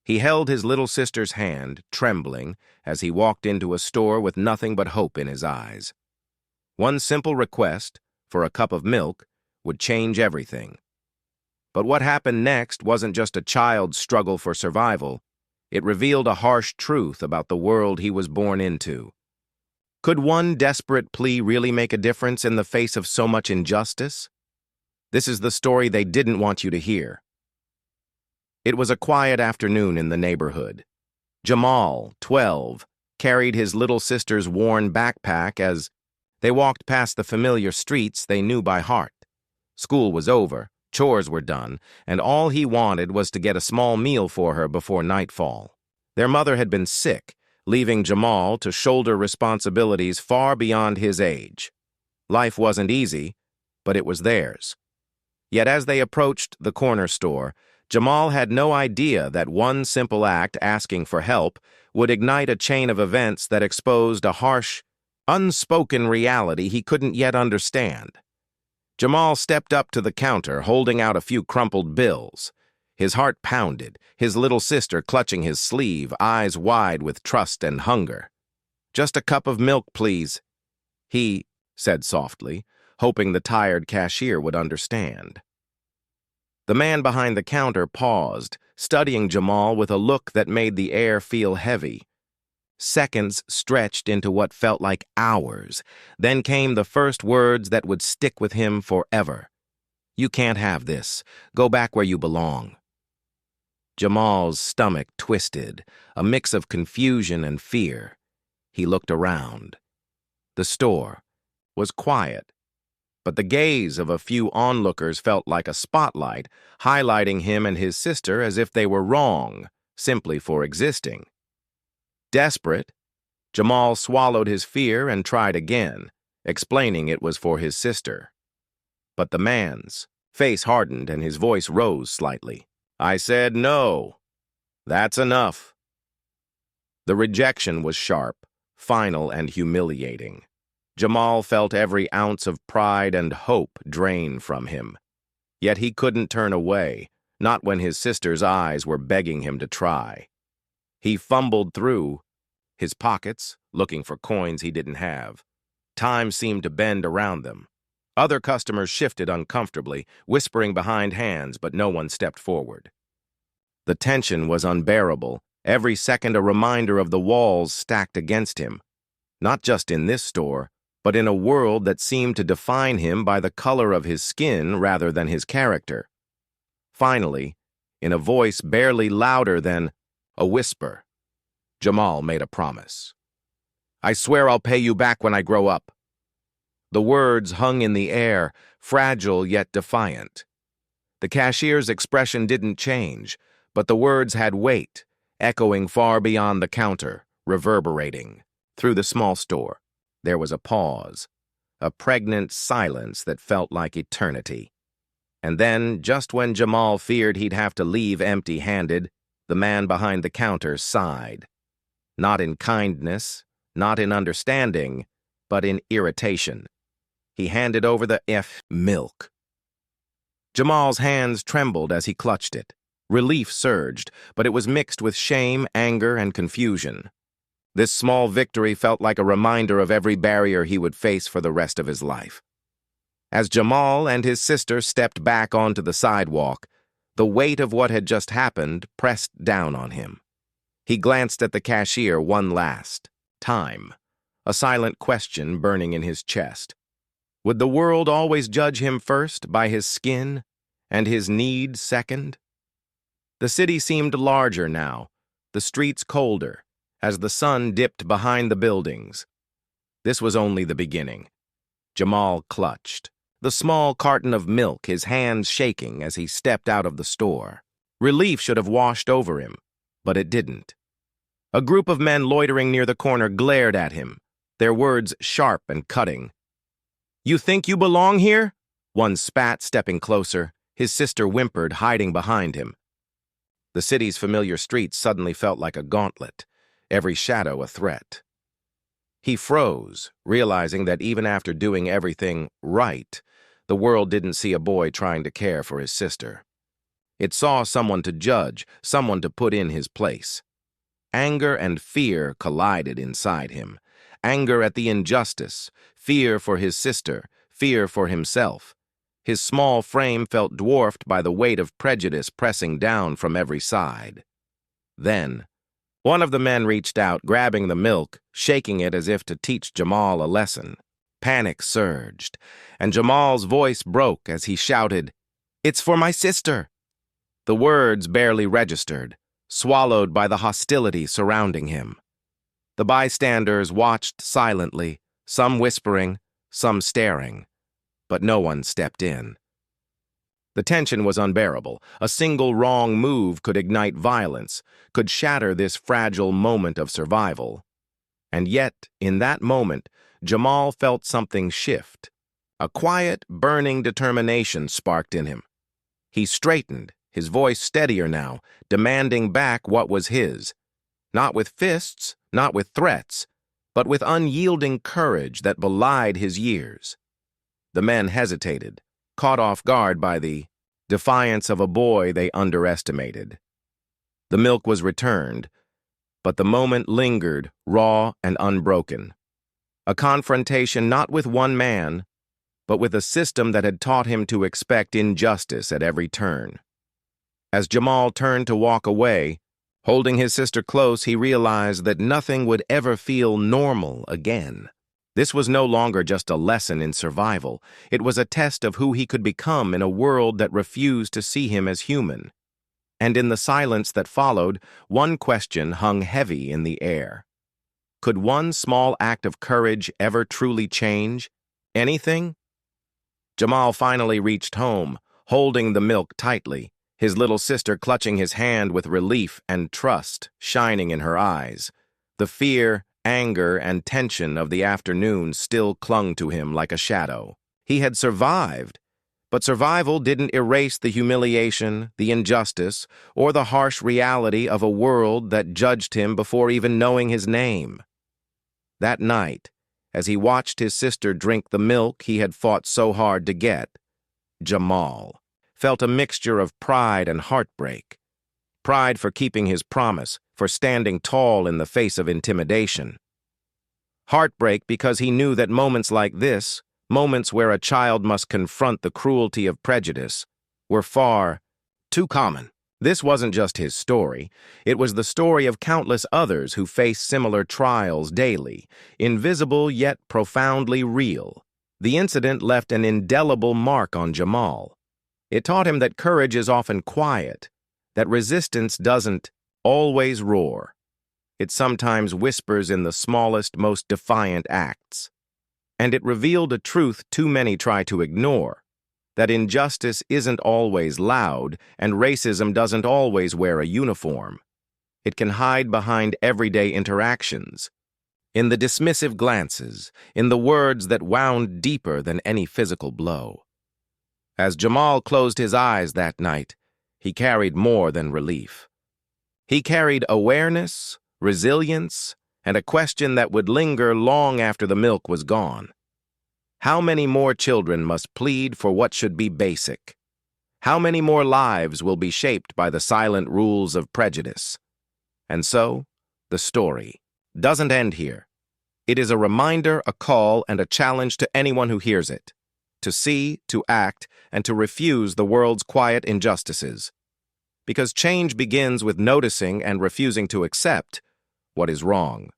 He held his little sister's hand, trembling, as he walked into a store with nothing but hope in his eyes. One simple request, for a cup of milk, would change everything. But what happened next wasn't just a child's struggle for survival. It revealed a harsh truth about the world he was born into. Could one desperate plea really make a difference in the face of so much injustice? This is the story they didn't want you to hear. It was a quiet afternoon in the neighborhood. Jamal, 12, carried his little sister's worn backpack as they walked past the familiar streets they knew by heart. School was over, chores were done, and all he wanted was to get a small meal for her before nightfall. Their mother had been sick, leaving Jamal to shoulder responsibilities far beyond his age. Life wasn't easy, but it was theirs. Yet as they approached the corner store, Jamal had no idea that one simple act, asking for help, would ignite a chain of events that exposed a harsh, unspoken reality he couldn't yet understand. Jamal stepped up to the counter, holding out a few crumpled bills. His heart pounded, his little sister clutching his sleeve, eyes wide with trust and hunger. "Just a cup of milk, please," he said softly, hoping the tired cashier would understand. The man behind the counter paused, studying Jamal with a look that made the air feel heavy. Seconds stretched into what felt like hours. Then came the first words that would stick with him forever. "You can't have this. Go back where you belong." Jamal's stomach twisted, a mix of confusion and fear. He looked around. The store was quiet, but the gaze of a few onlookers felt like a spotlight, highlighting him and his sister as if they were wrong, simply for existing. Desperate, Jamal swallowed his fear and tried again, explaining it was for his sister. But the man's face hardened and his voice rose slightly. "I said no. That's enough." The rejection was sharp, final, and humiliating. Jamal felt every ounce of pride and hope drain from him. Yet he couldn't turn away, not when his sister's eyes were begging him to try. He fumbled through his pockets, looking for coins he didn't have. Time seemed to bend around them. Other customers shifted uncomfortably, whispering behind hands, but no one stepped forward. The tension was unbearable, every second a reminder of the walls stacked against him. Not just in this store, but in a world that seemed to define him by the color of his skin rather than his character. Finally, in a voice barely louder than a whisper, Jamal made a promise. "I swear I'll pay you back when I grow up." The words hung in the air, fragile yet defiant. The cashier's expression didn't change, but the words had weight, echoing far beyond the counter, reverberating. Through the small store, there was a pause, a pregnant silence that felt like eternity. And then, just when Jamal feared he'd have to leave empty-handed, the man behind the counter sighed. Not in kindness, not in understanding, but in irritation. He handed over the milk. Jamal's hands trembled as he clutched it. Relief surged, but it was mixed with shame, anger, and confusion. This small victory felt like a reminder of every barrier he would face for the rest of his life. As Jamal and his sister stepped back onto the sidewalk, the weight of what had just happened pressed down on him. He glanced at the cashier one last time, a silent question burning in his chest. Would the world always judge him first by his skin and his need second? The city seemed larger now, the streets colder, as the sun dipped behind the buildings. This was only the beginning. Jamal clutched the small carton of milk, his hands shaking as he stepped out of the store. Relief should have washed over him, but it didn't. A group of men loitering near the corner glared at him, their words sharp and cutting. "You think you belong here?" One spat, stepping closer. His sister whimpered, hiding behind him. The city's familiar streets suddenly felt like a gauntlet, every shadow a threat. He froze, realizing that even after doing everything right, the world didn't see a boy trying to care for his sister. It saw someone to judge, someone to put in his place. Anger and fear collided inside him. Anger at the injustice, fear for his sister, fear for himself. His small frame felt dwarfed by the weight of prejudice pressing down from every side. Then, one of the men reached out, grabbing the milk, shaking it as if to teach Jamal a lesson. Panic surged, and Jamal's voice broke as he shouted, "It's for my sister!" The words barely registered, swallowed by the hostility surrounding him. The bystanders watched silently, some whispering, some staring, but no one stepped in. The tension was unbearable. A single wrong move could ignite violence, could shatter this fragile moment of survival. And yet, in that moment, Jamal felt something shift. A quiet, burning determination sparked in him. He straightened, his voice steadier now, demanding back what was his. Not with fists, not with threats, but with unyielding courage that belied his years. The men hesitated, caught off guard by the defiance of a boy they underestimated. The milk was returned, but the moment lingered, raw and unbroken. A confrontation not with one man, but with a system that had taught him to expect injustice at every turn. As Jamal turned to walk away, holding his sister close, he realized that nothing would ever feel normal again. This was no longer just a lesson in survival. It was a test of who he could become in a world that refused to see him as human. And in the silence that followed, one question hung heavy in the air. Could one small act of courage ever truly change anything? Jamal finally reached home, holding the milk tightly, his little sister clutching his hand with relief and trust shining in her eyes. The fear, anger, and tension of the afternoon still clung to him like a shadow. He had survived, but survival didn't erase the humiliation, the injustice, or the harsh reality of a world that judged him before even knowing his name. That night, as he watched his sister drink the milk he had fought so hard to get, Jamal felt a mixture of pride and heartbreak. Pride for keeping his promise, for standing tall in the face of intimidation. Heartbreak because he knew that moments like this, moments where a child must confront the cruelty of prejudice, were far too common. This wasn't just his story. It was the story of countless others who face similar trials daily, invisible yet profoundly real. The incident left an indelible mark on Jamal. It taught him that courage is often quiet, that resistance doesn't always roar. It sometimes whispers in the smallest, most defiant acts. And it revealed a truth too many try to ignore, that injustice isn't always loud and racism doesn't always wear a uniform. It can hide behind everyday interactions, in the dismissive glances, in the words that wound deeper than any physical blow. As Jamal closed his eyes that night, he carried more than relief. He carried awareness, resilience, and a question that would linger long after the milk was gone. How many more children must plead for what should be basic? How many more lives will be shaped by the silent rules of prejudice? And so, the story doesn't end here. It is a reminder, a call, and a challenge to anyone who hears it, to see, to act, and to refuse the world's quiet injustices. Because change begins with noticing and refusing to accept what is wrong.